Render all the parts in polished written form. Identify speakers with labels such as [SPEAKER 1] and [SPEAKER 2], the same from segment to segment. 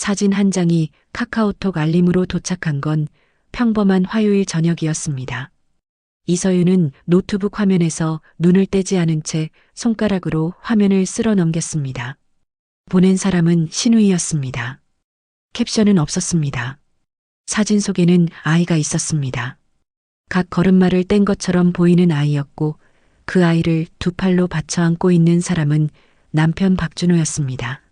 [SPEAKER 1] 사진 한 장이 카카오톡 알림으로 도착한 건 평범한 화요일 저녁이었습니다. 이서윤은 노트북 화면에서 눈을 떼지 않은 채 손가락으로 화면을 쓸어 넘겼습니다. 보낸 사람은 신우이였습니다. 캡션은 없었습니다. 사진 속에는 아이가 있었습니다. 각 걸음마를 뗀 것처럼 보이는 아이였고 그 아이를 두 팔로 받쳐 안고 있는 사람은 남편 박준호였습니다.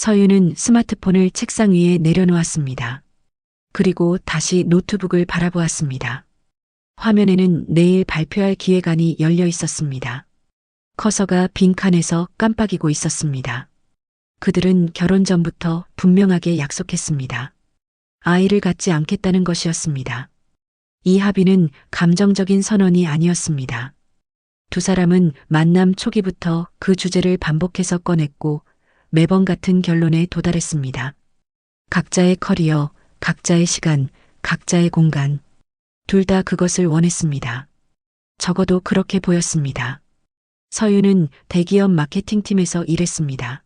[SPEAKER 1] 서윤은 스마트폰을 책상 위에 내려놓았습니다. 그리고 다시 노트북을 바라보았습니다. 화면에는 내일 발표할 기획안이 열려 있었습니다. 커서가 빈칸에서 깜빡이고 있었습니다. 그들은 결혼 전부터 분명하게 약속했습니다. 아이를 갖지 않겠다는 것이었습니다. 이 합의는 감정적인 선언이 아니었습니다. 두 사람은 만남 초기부터 그 주제를 반복해서 꺼냈고 매번 같은 결론에 도달했습니다. 각자의 커리어, 각자의 시간, 각자의 공간. 둘 다 그것을 원했습니다. 적어도 그렇게 보였습니다. 서윤은 대기업 마케팅팀에서 일했습니다.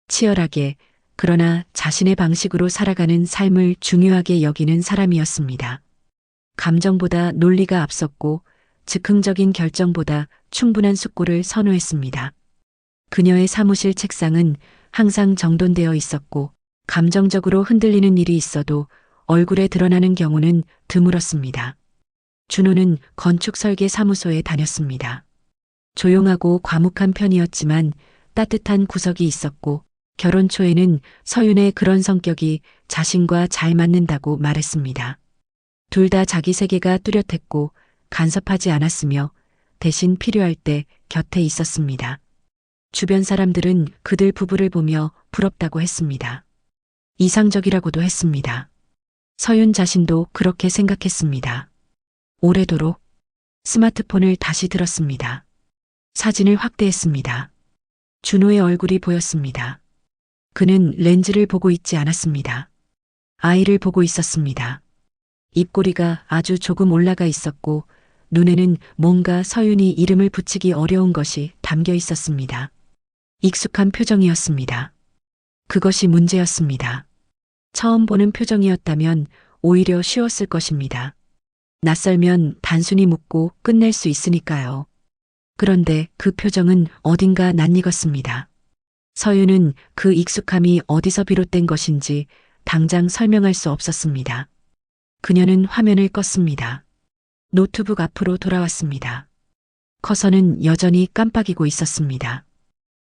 [SPEAKER 1] 치열하게, 그러나 자신의 방식으로 살아가는 삶을 중요하게 여기는 사람이었습니다. 감정보다 논리가 앞섰고 즉흥적인 결정보다 충분한 숙고를 선호했습니다. 그녀의 사무실 책상은 항상 정돈되어 있었고 감정적으로 흔들리는 일이 있어도 얼굴에 드러나는 경우는 드물었습니다. 준호는 건축설계 사무소에 다녔습니다. 조용하고 과묵한 편이었지만 따뜻한 구석이 있었고 결혼 초에는 서윤의 그런 성격이 자신과 잘 맞는다고 말했습니다. 둘 다 자기 세계가 뚜렷했고 간섭하지 않았으며 대신 필요할 때 곁에 있었습니다. 주변 사람들은 그들 부부를 보며 부럽다고 했습니다. 이상적이라고도 했습니다. 서윤 자신도 그렇게 생각했습니다. 오래도록 스마트폰을 다시 들었습니다. 사진을 확대했습니다. 준호의 얼굴이 보였습니다. 그는 렌즈를 보고 있지 않았습니다. 아이를 보고 있었습니다. 입꼬리가 아주 조금 올라가 있었고 눈에는 뭔가 서윤이 이름을 붙이기 어려운 것이 담겨 있었습니다. 익숙한 표정이었습니다. 그것이 문제였습니다. 처음 보는 표정이었다면 오히려 쉬웠을 것입니다. 낯설면 단순히 묻고 끝낼 수 있으니까요. 그런데 그 표정은 어딘가 낯익었습니다. 서윤은 그 익숙함이 어디서 비롯된 것인지 당장 설명할 수 없었습니다. 그녀는 화면을 껐습니다. 노트북 앞으로 돌아왔습니다. 커서는 여전히 깜빡이고 있었습니다.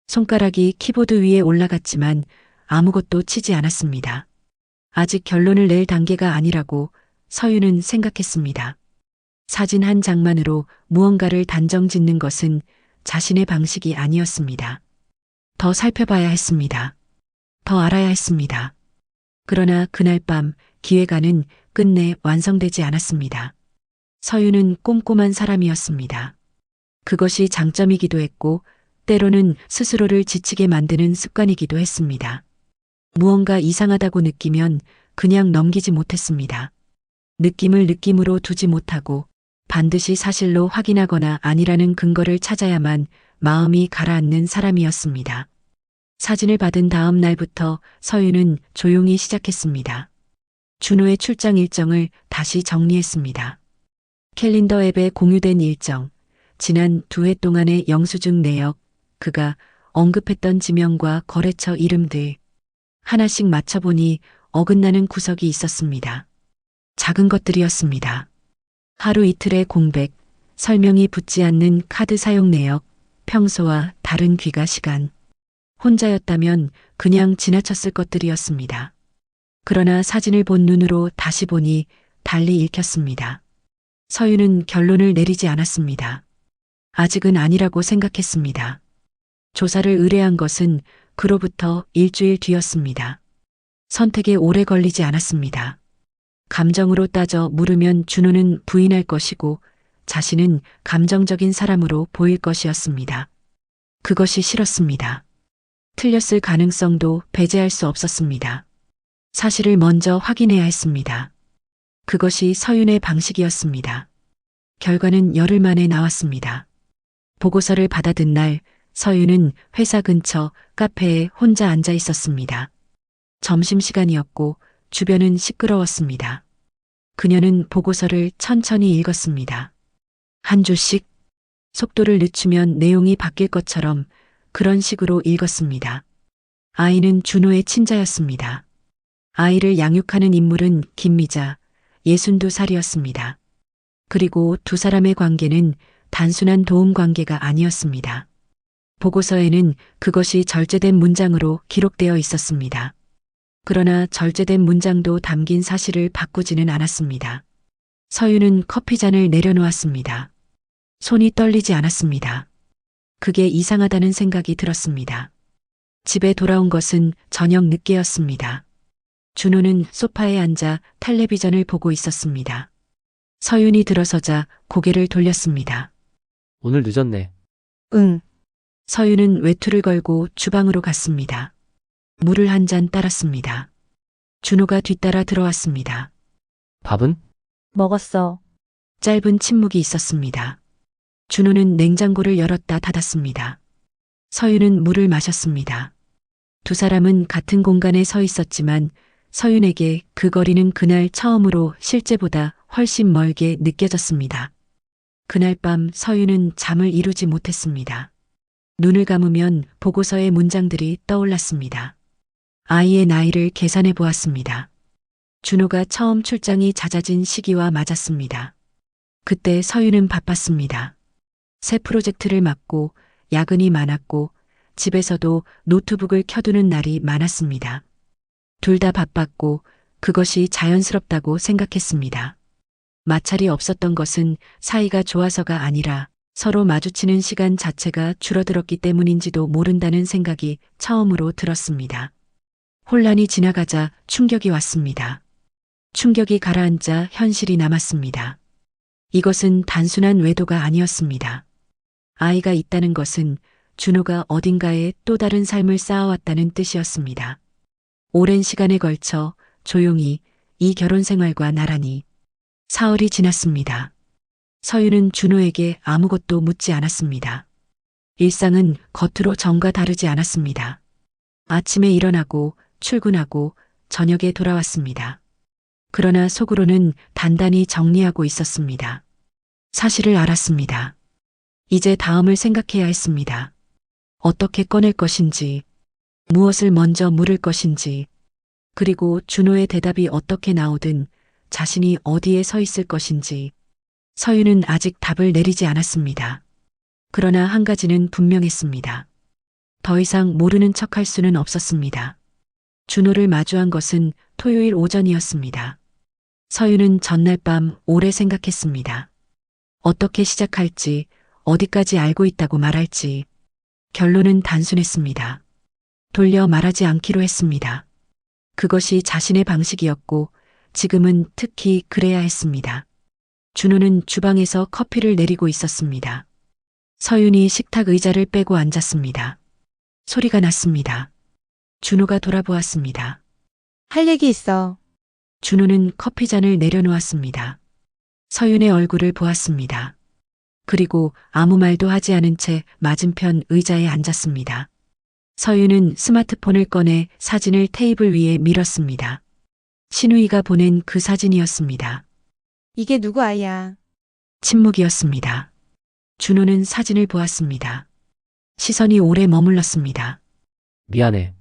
[SPEAKER 1] 손가락이 키보드 위에 올라갔지만 아무것도 치지 않았습니다. 아직 결론을 낼 단계가 아니라고 서윤은 생각했습니다. 사진 한 장만으로 무언가를 단정 짓는 것은 자신의 방식이 아니었습니다. 더 살펴봐야 했습니다. 더 알아야 했습니다. 그러나 그날 밤 기획안은 끝내 완성되지 않았습니다. 서윤은 꼼꼼한 사람이었습니다. 그것이 장점이기도 했고 때로는 스스로를 지치게 만드는 습관이기도 했습니다. 무언가 이상하다고 느끼면 그냥 넘기지 못했습니다. 느낌을 느낌으로 두지 못하고 반드시 사실로 확인하거나 아니라는 근거를 찾아야만 마음이 가라앉는 사람이었습니다. 사진을 받은 다음 날부터 서윤은 조용히 시작했습니다. 준호의 출장 일정을 다시 정리했습니다. 캘린더 앱에 공유된 일정, 지난 2회 동안의 영수증 내역, 그가 언급했던 지명과 거래처 이름들, 하나씩 맞춰보니 어긋나는 구석이 있었습니다. 작은 것들이었습니다. 하루 이틀의 공백, 설명이 붙지 않는 카드 사용 내역, 평소와 다른 귀가 시간. 혼자였다면 그냥 지나쳤을 것들이었습니다. 그러나 사진을 본 눈으로 다시 보니 달리 읽혔습니다. 서윤은 결론을 내리지 않았습니다. 아직은 아니라고 생각했습니다. 조사를 의뢰한 것은 그로부터 일주일 뒤였습니다. 선택에 오래 걸리지 않았습니다. 감정으로 따져 물으면 준호는 부인할 것이고 자신은 감정적인 사람으로 보일 것이었습니다. 그것이 싫었습니다. 틀렸을 가능성도 배제할 수 없었습니다. 사실을 먼저 확인해야 했습니다. 그것이 서윤의 방식이었습니다. 결과는 열흘 만에 나왔습니다. 보고서를 받아든 날 서윤은 회사 근처 카페에 혼자 앉아 있었습니다. 점심시간이었고 주변은 시끄러웠습니다. 그녀는 보고서를 천천히 읽었습니다. 한 줄씩 속도를 늦추면 내용이 바뀔 것처럼 그런 식으로 읽었습니다. 아이는 준호의 친자였습니다. 아이를 양육하는 인물은 김미자, 62살이었습니다. 그리고 두 사람의 관계는 단순한 도움 관계가 아니었습니다. 보고서에는 그것이 절제된 문장으로 기록되어 있었습니다. 그러나 절제된 문장도 담긴 사실을 바꾸지는 않았습니다. 서유는 커피잔을 내려놓았습니다. 손이 떨리지 않았습니다. 그게 이상하다는 생각이 들었습니다. 집에 돌아온 것은 저녁 늦게였습니다. 준호는 소파에 앉아 텔레비전을 보고 있었습니다. 서윤이 들어서자 고개를 돌렸습니다.
[SPEAKER 2] 오늘 늦었네.
[SPEAKER 3] 응.
[SPEAKER 1] 서윤은 외투를 걸고 주방으로 갔습니다. 물을 한 잔 따랐습니다. 준호가 뒤따라 들어왔습니다.
[SPEAKER 2] 밥은?
[SPEAKER 3] 먹었어.
[SPEAKER 1] 짧은 침묵이 있었습니다. 준호는 냉장고를 열었다 닫았습니다. 서윤은 물을 마셨습니다. 두 사람은 같은 공간에 서 있었지만 서윤에게 그 거리는 그날 처음으로 실제보다 훨씬 멀게 느껴졌습니다. 그날 밤 서윤은 잠을 이루지 못했습니다. 눈을 감으면 보고서의 문장들이 떠올랐습니다. 아이의 나이를 계산해 보았습니다. 준호가 처음 출장이 잦아진 시기와 맞았습니다. 그때 서윤은 바빴습니다. 새 프로젝트를 맡고 야근이 많았고 집에서도 노트북을 켜두는 날이 많았습니다. 둘 다 바빴고 그것이 자연스럽다고 생각했습니다. 마찰이 없었던 것은 사이가 좋아서가 아니라 서로 마주치는 시간 자체가 줄어들었기 때문인지도 모른다는 생각이 처음으로 들었습니다. 혼란이 지나가자 충격이 왔습니다. 충격이 가라앉자 현실이 남았습니다. 이것은 단순한 외도가 아니었습니다. 아이가 있다는 것은 준호가 어딘가에 또 다른 삶을 쌓아왔다는 뜻이었습니다. 오랜 시간에 걸쳐 조용히 이 결혼 생활과 나란히 사흘이 지났습니다. 서윤은 준호에게 아무것도 묻지 않았습니다. 일상은 겉으로 전과 다르지 않았습니다. 아침에 일어나고 출근하고 저녁에 돌아왔습니다. 그러나 속으로는 단단히 정리하고 있었습니다. 사실을 알았습니다. 이제 다음을 생각해야 했습니다. 어떻게 꺼낼 것인지, 무엇을 먼저 물을 것인지, 그리고 준호의 대답이 어떻게 나오든 자신이 어디에 서 있을 것인지. 서윤은 아직 답을 내리지 않았습니다. 그러나 한 가지는 분명했습니다. 더 이상 모르는 척할 수는 없었습니다. 준호를 마주한 것은 토요일 오전이었습니다. 서윤은 전날 밤 오래 생각했습니다. 어떻게 시작할지, 어디까지 알고 있다고 말할지. 결론은 단순했습니다. 돌려 말하지 않기로 했습니다. 그것이 자신의 방식이었고 지금은 특히 그래야 했습니다. 준호는 주방에서 커피를 내리고 있었습니다. 서윤이 식탁 의자를 빼고 앉았습니다. 소리가 났습니다. 준호가 돌아보았습니다.
[SPEAKER 3] 할 얘기 있어.
[SPEAKER 1] 준호는 커피잔을 내려놓았습니다. 서윤의 얼굴을 보았습니다. 그리고 아무 말도 하지 않은 채 맞은편 의자에 앉았습니다. 서윤은 스마트폰을 꺼내 사진을 테이블 위에 밀었습니다. 신우이가 보낸 그 사진이었습니다.
[SPEAKER 3] 이게 누구 아이야?
[SPEAKER 1] 침묵이었습니다. 준호는 사진을 보았습니다. 시선이 오래 머물렀습니다.
[SPEAKER 2] 미안해.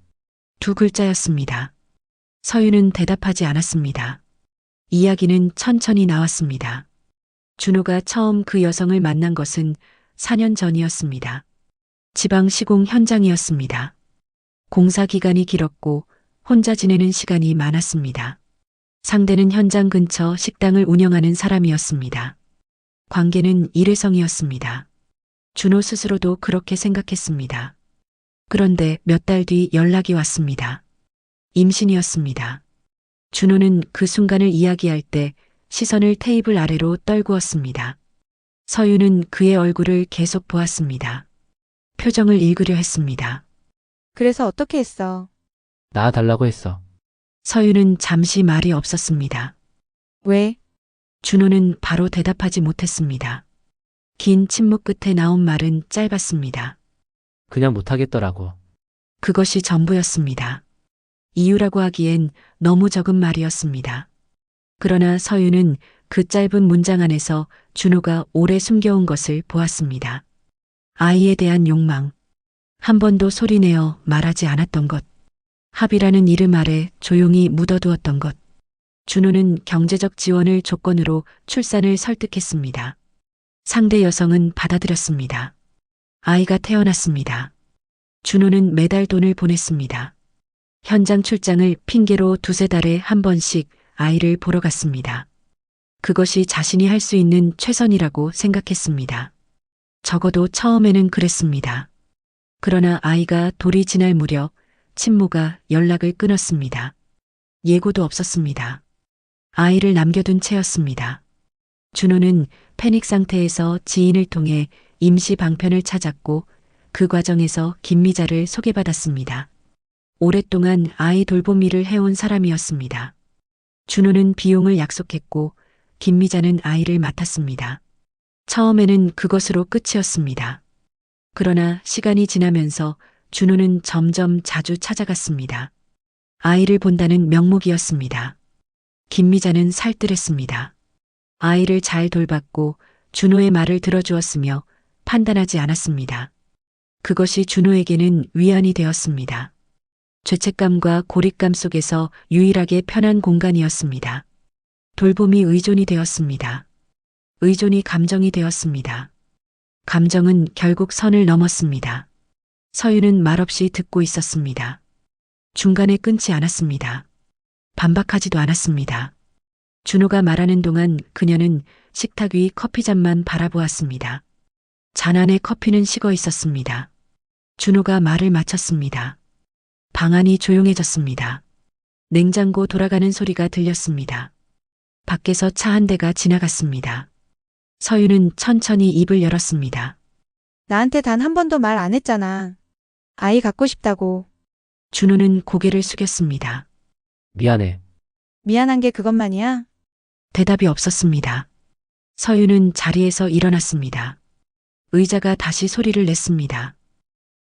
[SPEAKER 1] 두 글자였습니다. 서윤은 대답하지 않았습니다. 이야기는 천천히 나왔습니다. 준호가 처음 그 여성을 만난 것은 4년 전이었습니다. 지방 시공 현장이었습니다. 공사 기간이 길었고 혼자 지내는 시간이 많았습니다. 상대는 현장 근처 식당을 운영하는 사람이었습니다. 관계는 일회성이었습니다. 준호 스스로도 그렇게 생각했습니다. 그런데 몇 달 뒤 연락이 왔습니다. 임신이었습니다. 준호는 그 순간을 이야기할 때 시선을 테이블 아래로 떨구었습니다. 서윤은 그의 얼굴을 계속 보았습니다. 표정을 읽으려 했습니다.
[SPEAKER 3] 그래서 어떻게 했어?
[SPEAKER 2] 낳아달라고 했어.
[SPEAKER 1] 서윤은 잠시 말이 없었습니다.
[SPEAKER 3] 왜?
[SPEAKER 1] 준호는 바로 대답하지 못했습니다. 긴 침묵 끝에 나온 말은 짧았습니다.
[SPEAKER 2] 그냥 못하겠더라고.
[SPEAKER 1] 그것이 전부였습니다. 이유라고 하기엔 너무 적은 말이었습니다. 그러나 서유는 그 짧은 문장 안에서 준호가 오래 숨겨온 것을 보았습니다. 아이에 대한 욕망, 한 번도 소리내어 말하지 않았던 것, 합의라는 이름 아래 조용히 묻어두었던 것. 준호는 경제적 지원을 조건으로 출산을 설득했습니다. 상대 여성은 받아들였습니다. 아이가 태어났습니다. 준호는 매달 돈을 보냈습니다. 현장 출장을 핑계로 두세 달에 한 번씩 아이를 보러 갔습니다. 그것이 자신이 할 수 있는 최선이라고 생각했습니다. 적어도 처음에는 그랬습니다. 그러나 아이가 돌이 지날 무렵 친모가 연락을 끊었습니다. 예고도 없었습니다. 아이를 남겨둔 채였습니다. 준호는 패닉 상태에서 지인을 통해 임시 방편을 찾았고 그 과정에서 김미자를 소개받았습니다. 오랫동안 아이 돌봄 일을 해온 사람이었습니다. 준호는 비용을 약속했고 김미자는 아이를 맡았습니다. 처음에는 그것으로 끝이었습니다. 그러나 시간이 지나면서 준호는 점점 자주 찾아갔습니다. 아이를 본다는 명목이었습니다. 김미자는 살뜰했습니다. 아이를 잘 돌봤고 준호의 말을 들어주었으며 판단하지 않았습니다. 그것이 준호에게는 위안이 되었습니다. 죄책감과 고립감 속에서 유일하게 편한 공간이었습니다. 돌봄이 의존이 되었습니다. 의존이 감정이 되었습니다. 감정은 결국 선을 넘었습니다. 서유는 말없이 듣고 있었습니다. 중간에 끊지 않았습니다. 반박하지도 않았습니다. 준호가 말하는 동안 그녀는 식탁 위 커피잔만 바라보았습니다. 잔 안에 커피는 식어 있었습니다. 준호가 말을 마쳤습니다. 방 안이 조용해졌습니다. 냉장고 돌아가는 소리가 들렸습니다. 밖에서 차 한 대가 지나갔습니다. 서유는 천천히 입을 열었습니다.
[SPEAKER 3] 나한테 단 한 번도 말 안 했잖아. 아이 갖고 싶다고.
[SPEAKER 1] 준호는 고개를 숙였습니다.
[SPEAKER 2] 미안해.
[SPEAKER 3] 미안한 게 그것만이야?
[SPEAKER 1] 대답이 없었습니다. 서유는 자리에서 일어났습니다. 의자가 다시 소리를 냈습니다.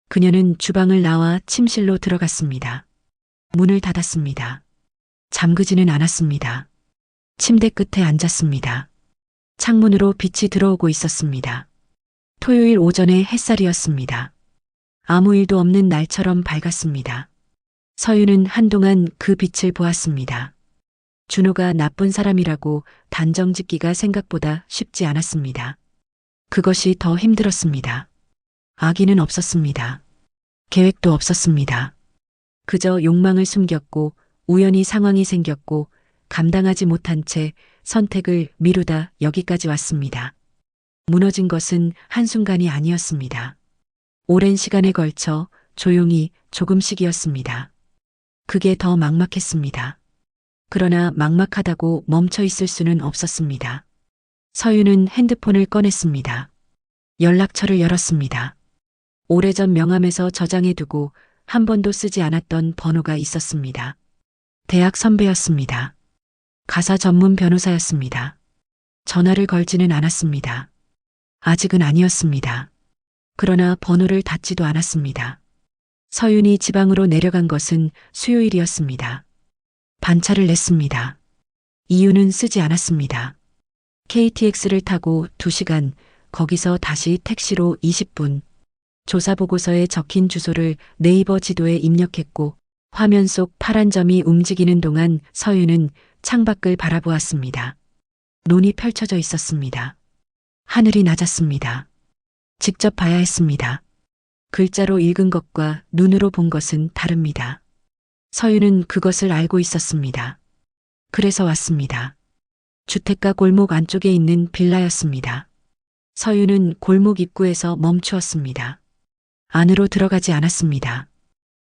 [SPEAKER 1] 그녀는 주방을 나와 침실로 들어갔습니다. 문을 닫았습니다. 잠그지는 않았습니다. 침대 끝에 앉았습니다. 창문으로 빛이 들어오고 있었습니다. 토요일 오전의 햇살이었습니다. 아무 일도 없는 날처럼 밝았습니다. 서유는 한동안 그 빛을 보았습니다. 준호가 나쁜 사람이라고 단정 짓기가 생각보다 쉽지 않았습니다. 그것이 더 힘들었습니다. 악의는 없었습니다. 계획도 없었습니다. 그저 욕망을 숨겼고 우연히 상황이 생겼고 감당하지 못한 채 선택을 미루다 여기까지 왔습니다. 무너진 것은 한순간이 아니었습니다. 오랜 시간에 걸쳐 조용히 조금씩이었습니다. 그게 더 막막했습니다. 그러나 막막하다고 멈춰 있을 수는 없었습니다. 서유는 핸드폰을 꺼냈습니다. 연락처를 열었습니다. 오래전 명함에서 저장해두고 한 번도 쓰지 않았던 번호가 있었습니다. 대학 선배였습니다. 가사 전문 변호사였습니다. 전화를 걸지는 않았습니다. 아직은 아니었습니다. 그러나 번호를 닫지도 않았습니다. 서윤이 지방으로 내려간 것은 수요일이었습니다. 반차를 냈습니다. 이유는 쓰지 않았습니다. KTX를 타고 2시간, 거기서 다시 택시로 20분. 조사보고서에 적힌 주소를 네이버 지도에 입력했고 화면 속 파란 점이 움직이는 동안 서윤은 창밖을 바라보았습니다. 논이 펼쳐져 있었습니다. 하늘이 낮았습니다. 직접 봐야 했습니다. 글자로 읽은 것과 눈으로 본 것은 다릅니다. 서윤은 그것을 알고 있었습니다. 그래서 왔습니다. 주택가 골목 안쪽에 있는 빌라였습니다. 서윤은 골목 입구에서 멈추었습니다. 안으로 들어가지 않았습니다.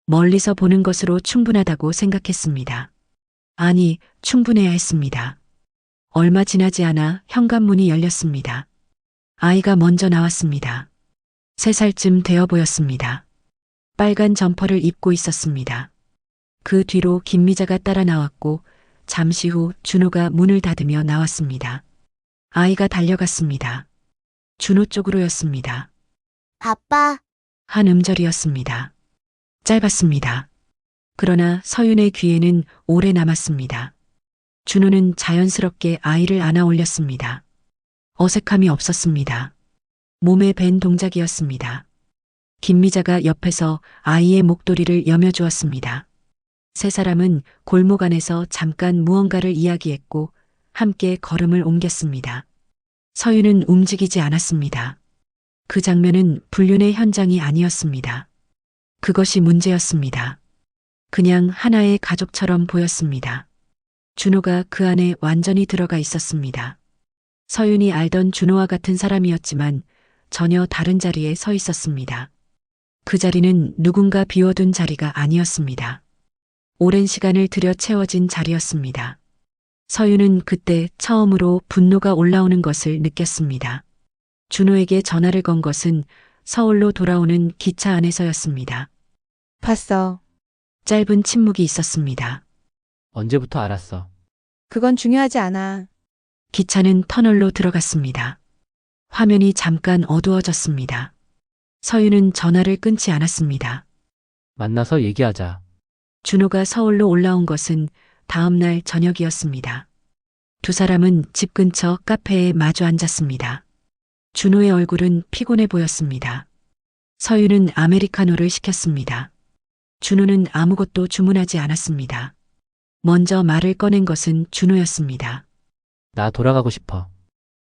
[SPEAKER 1] 멀리서 보는 것으로 충분하다고 생각했습니다. 아니, 충분해야 했습니다. 얼마 지나지 않아 현관문이 열렸습니다. 아이가 먼저 나왔습니다. 3살쯤 되어 보였습니다. 빨간 점퍼를 입고 있었습니다. 그 뒤로 김미자가 따라 나왔고 잠시 후 준호가 문을 닫으며 나왔습니다. 아이가 달려갔습니다. 준호 쪽으로였습니다.
[SPEAKER 4] 아빠,
[SPEAKER 1] 한 음절이었습니다. 짧았습니다. 그러나 서윤의 귀에는 오래 남았습니다. 준호는 자연스럽게 아이를 안아 올렸습니다. 어색함이 없었습니다. 몸에 밴 동작이었습니다. 김미자가 옆에서 아이의 목도리를 여며주었습니다. 세 사람은 골목 안에서 잠깐 무언가를 이야기했고 함께 걸음을 옮겼습니다. 서윤은 움직이지 않았습니다. 그 장면은 불륜의 현장이 아니었습니다. 그것이 문제였습니다. 그냥 하나의 가족처럼 보였습니다. 준호가 그 안에 완전히 들어가 있었습니다. 서윤이 알던 준호와 같은 사람이었지만 전혀 다른 자리에 서 있었습니다. 그 자리는 누군가 비워둔 자리가 아니었습니다. 오랜 시간을 들여 채워진 자리였습니다. 서윤은 그때 처음으로 분노가 올라오는 것을 느꼈습니다. 준호에게 전화를 건 것은 서울로 돌아오는 기차 안에서였습니다.
[SPEAKER 3] 봤어.
[SPEAKER 1] 짧은 침묵이 있었습니다.
[SPEAKER 2] 언제부터 알았어?
[SPEAKER 3] 그건 중요하지 않아.
[SPEAKER 1] 기차는 터널로 들어갔습니다. 화면이 잠깐 어두워졌습니다. 서윤은 전화를 끊지 않았습니다.
[SPEAKER 2] 만나서 얘기하자.
[SPEAKER 1] 준호가 서울로 올라온 것은 다음 날 저녁이었습니다. 두 사람은 집 근처 카페에 마주 앉았습니다. 준호의 얼굴은 피곤해 보였습니다. 서윤은 아메리카노를 시켰습니다. 준호는 아무것도 주문하지 않았습니다. 먼저 말을 꺼낸 것은 준호였습니다.
[SPEAKER 2] 나 돌아가고 싶어.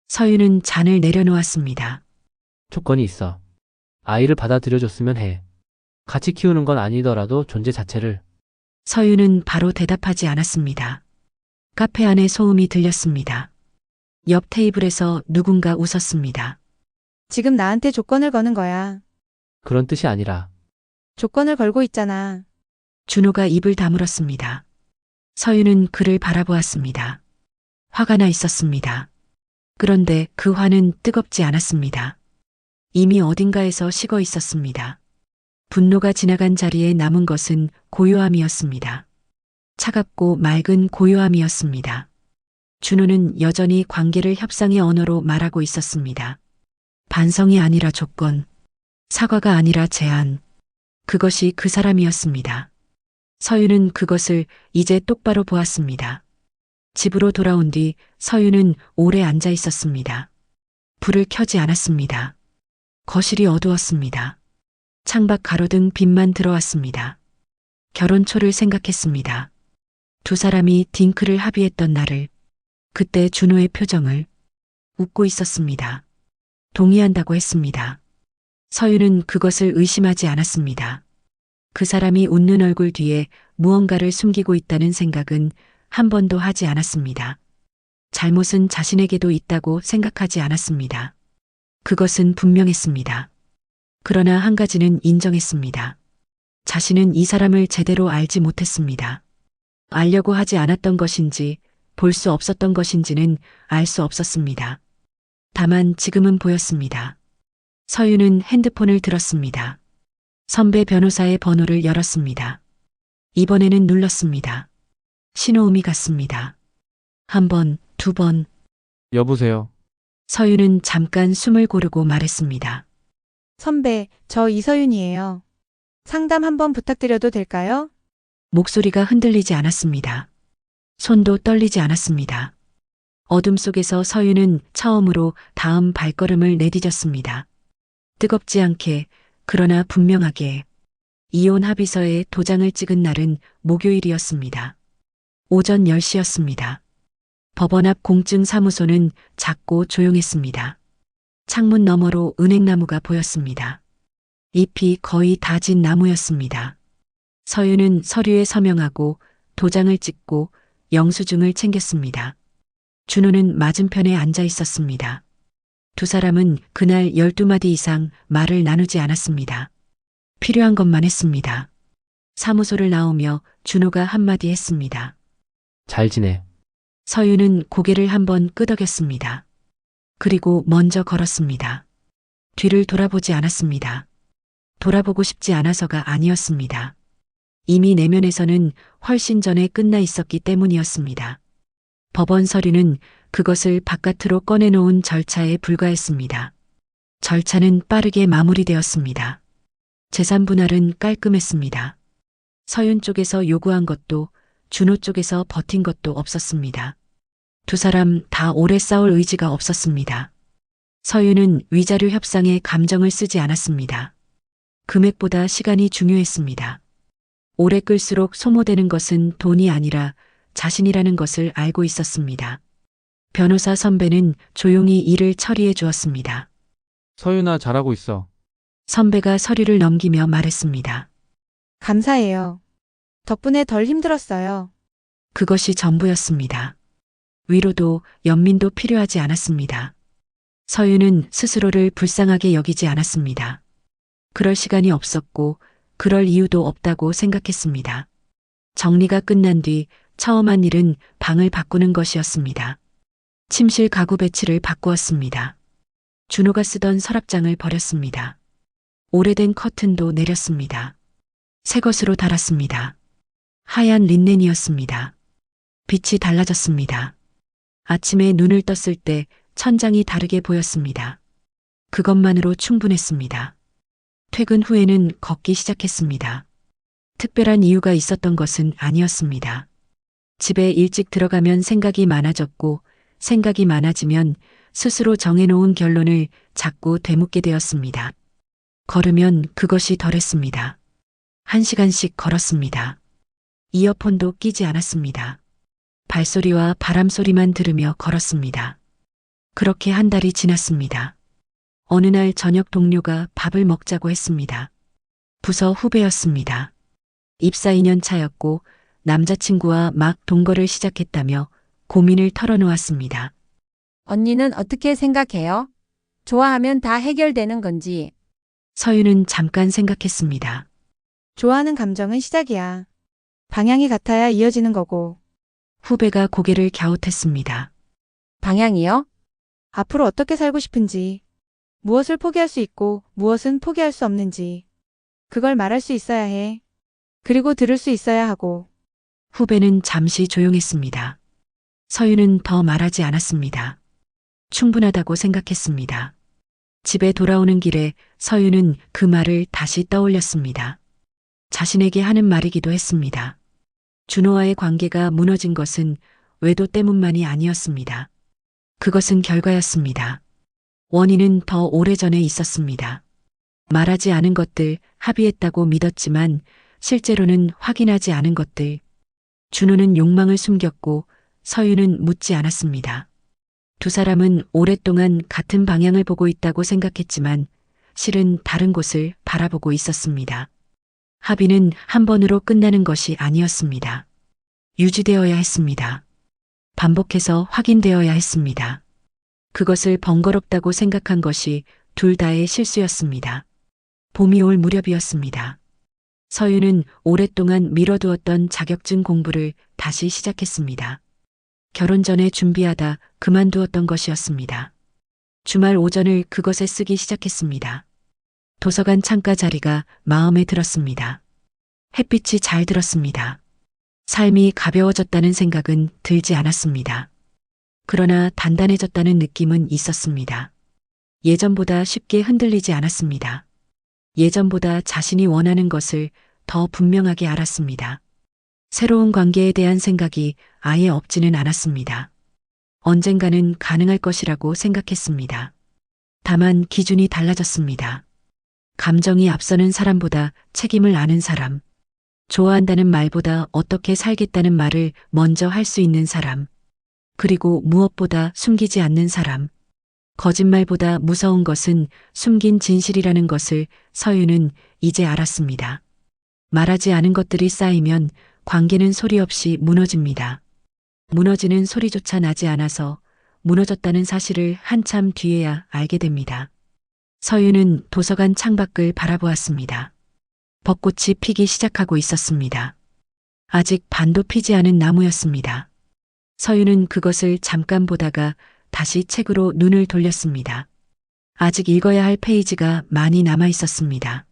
[SPEAKER 1] 서윤은 잔을 내려놓았습니다.
[SPEAKER 2] 조건이 있어. 아이를 받아들여줬으면 해. 같이 키우는 건 아니더라도 존재 자체를.
[SPEAKER 1] 서윤은 바로 대답하지 않았습니다. 카페 안에 소음이 들렸습니다. 옆 테이블에서 누군가 웃었습니다.
[SPEAKER 3] 지금 나한테 조건을 거는 거야.
[SPEAKER 2] 그런 뜻이 아니라.
[SPEAKER 3] 조건을 걸고 있잖아.
[SPEAKER 1] 준호가 입을 다물었습니다. 서윤은 그를 바라보았습니다. 화가 나 있었습니다. 그런데 그 화는 뜨겁지 않았습니다. 이미 어딘가에서 식어 있었습니다. 분노가 지나간 자리에 남은 것은 고요함이었습니다. 차갑고 맑은 고요함이었습니다. 준호는 여전히 관계를 협상의 언어로 말하고 있었습니다. 반성이 아니라 조건, 사과가 아니라 제안. 그것이 그 사람이었습니다. 서윤은 그것을 이제 똑바로 보았습니다. 집으로 돌아온 뒤 서윤은 오래 앉아 있었습니다. 불을 켜지 않았습니다. 거실이 어두웠습니다. 창밖 가로등 빛만 들어왔습니다. 결혼 초를 생각했습니다. 두 사람이 딩크를 합의했던 날을, 그때 준호의 표정을, 웃고 있었습니다. 동의한다고 했습니다. 서윤은 그것을 의심하지 않았습니다. 그 사람이 웃는 얼굴 뒤에 무언가를 숨기고 있다는 생각은 한 번도 하지 않았습니다. 잘못은 자신에게도 있다고 생각하지 않았습니다. 그것은 분명했습니다. 그러나 한 가지는 인정했습니다. 자신은 이 사람을 제대로 알지 못했습니다. 알려고 하지 않았던 것인지 볼 수 없었던 것인지는 알 수 없었습니다. 다만 지금은 보였습니다. 서윤은 핸드폰을 들었습니다. 선배 변호사의 번호를 열었습니다. 이번에는 눌렀습니다. 신호음이 갔습니다. 한 번, 두 번.
[SPEAKER 4] 여보세요.
[SPEAKER 1] 서윤은 잠깐 숨을 고르고 말했습니다.
[SPEAKER 3] 선배, 저 이서윤이에요. 상담 한번 부탁드려도 될까요?
[SPEAKER 1] 목소리가 흔들리지 않았습니다. 손도 떨리지 않았습니다. 어둠 속에서 서윤은 처음으로 다음 발걸음을 내디뎠습니다. 뜨겁지 않게, 그러나 분명하게. 이혼 합의서에 도장을 찍은 날은 목요일이었습니다. 오전 10시였습니다. 법원 앞 공증사무소는 작고 조용했습니다. 창문 너머로 은행나무가 보였습니다. 잎이 거의 다 진 나무였습니다. 서윤은 서류에 서명하고 도장을 찍고 영수증을 챙겼습니다. 준호는 맞은편에 앉아 있었습니다. 두 사람은 그날 12마디 이상 말을 나누지 않았습니다. 필요한 것만 했습니다. 사무소를 나오며 준호가 한마디 했습니다.
[SPEAKER 2] 잘 지내.
[SPEAKER 1] 서윤은 고개를 한번 끄덕였습니다. 그리고 먼저 걸었습니다. 뒤를 돌아보지 않았습니다. 돌아보고 싶지 않아서가 아니었습니다. 이미 내면에서는 훨씬 전에 끝나 있었기 때문이었습니다. 법원 서류는 그것을 바깥으로 꺼내놓은 절차에 불과했습니다. 절차는 빠르게 마무리되었습니다. 재산 분할은 깔끔했습니다. 서윤 쪽에서 요구한 것도 준호 쪽에서 버틴 것도 없었습니다. 두 사람 다 오래 싸울 의지가 없었습니다. 서윤은 위자료 협상에 감정을 쓰지 않았습니다. 금액보다 시간이 중요했습니다. 오래 끌수록 소모되는 것은 돈이 아니라 자신이라는 것을 알고 있었습니다. 변호사 선배는 조용히 일을 처리해 주었습니다.
[SPEAKER 4] 서윤아, 잘하고 있어.
[SPEAKER 1] 선배가 서류를 넘기며 말했습니다.
[SPEAKER 3] 감사해요. 덕분에 덜 힘들었어요.
[SPEAKER 1] 그것이 전부였습니다. 위로도 연민도 필요하지 않았습니다. 서윤은 스스로를 불쌍하게 여기지 않았습니다. 그럴 시간이 없었고 그럴 이유도 없다고 생각했습니다. 정리가 끝난 뒤 처음 한 일은 방을 바꾸는 것이었습니다. 침실 가구 배치를 바꾸었습니다. 준호가 쓰던 서랍장을 버렸습니다. 오래된 커튼도 내렸습니다. 새 것으로 달았습니다. 하얀 린넨이었습니다. 빛이 달라졌습니다. 아침에 눈을 떴을 때 천장이 다르게 보였습니다. 그것만으로 충분했습니다. 퇴근 후에는 걷기 시작했습니다. 특별한 이유가 있었던 것은 아니었습니다. 집에 일찍 들어가면 생각이 많아졌고 생각이 많아지면 스스로 정해놓은 결론을 자꾸 되묻게 되었습니다. 걸으면 그것이 덜했습니다. 1시간씩 걸었습니다. 이어폰도 끼지 않았습니다. 발소리와 바람소리만 들으며 걸었습니다. 그렇게 한 달이 지났습니다. 어느 날 저녁 동료가 밥을 먹자고 했습니다. 부서 후배였습니다. 입사 2년 차였고 남자친구와 막 동거를 시작했다며 고민을 털어놓았습니다.
[SPEAKER 5] 언니는 어떻게 생각해요? 좋아하면 다 해결되는 건지.
[SPEAKER 1] 서윤은 잠깐 생각했습니다.
[SPEAKER 3] 좋아하는 감정은 시작이야. 방향이 같아야 이어지는 거고.
[SPEAKER 1] 후배가 고개를 갸웃했습니다.
[SPEAKER 5] 방향이요?
[SPEAKER 3] 앞으로 어떻게 살고 싶은지. 무엇을 포기할 수 있고 무엇은 포기할 수 없는지. 그걸 말할 수 있어야 해. 그리고 들을 수 있어야 하고.
[SPEAKER 1] 후배는 잠시 조용했습니다. 서윤은 더 말하지 않았습니다. 충분하다고 생각했습니다. 집에 돌아오는 길에 서윤은 그 말을 다시 떠올렸습니다. 자신에게 하는 말이기도 했습니다. 준호와의 관계가 무너진 것은 외도 때문만이 아니었습니다. 그것은 결과였습니다. 원인은 더 오래전에 있었습니다. 말하지 않은 것들, 합의했다고 믿었지만 실제로는 확인하지 않은 것들. 준호는 욕망을 숨겼고 서윤은 묻지 않았습니다. 두 사람은 오랫동안 같은 방향을 보고 있다고 생각했지만 실은 다른 곳을 바라보고 있었습니다. 합의는 한 번으로 끝나는 것이 아니었습니다. 유지되어야 했습니다. 반복해서 확인되어야 했습니다. 그것을 번거롭다고 생각한 것이 둘 다의 실수였습니다. 봄이 올 무렵이었습니다. 서윤은 오랫동안 미뤄두었던 자격증 공부를 다시 시작했습니다. 결혼 전에 준비하다 그만두었던 것이었습니다. 주말 오전을 그것에 쓰기 시작했습니다. 도서관 창가 자리가 마음에 들었습니다. 햇빛이 잘 들었습니다. 삶이 가벼워졌다는 생각은 들지 않았습니다. 그러나 단단해졌다는 느낌은 있었습니다. 예전보다 쉽게 흔들리지 않았습니다. 예전보다 자신이 원하는 것을 더 분명하게 알았습니다. 새로운 관계에 대한 생각이 아예 없지는 않았습니다. 언젠가는 가능할 것이라고 생각했습니다. 다만 기준이 달라졌습니다. 감정이 앞서는 사람보다 책임을 아는 사람, 좋아한다는 말보다 어떻게 살겠다는 말을 먼저 할 수 있는 사람, 그리고 무엇보다 숨기지 않는 사람. 거짓말보다 무서운 것은 숨긴 진실이라는 것을 서윤은 이제 알았습니다. 말하지 않은 것들이 쌓이면 관계는 소리 없이 무너집니다. 무너지는 소리조차 나지 않아서 무너졌다는 사실을 한참 뒤에야 알게 됩니다. 서윤은 도서관 창밖을 바라보았습니다. 벚꽃이 피기 시작하고 있었습니다. 아직 반도 피지 않은 나무였습니다. 서윤은 그것을 잠깐 보다가 다시 책으로 눈을 돌렸습니다. 아직 읽어야 할 페이지가 많이 남아 있었습니다.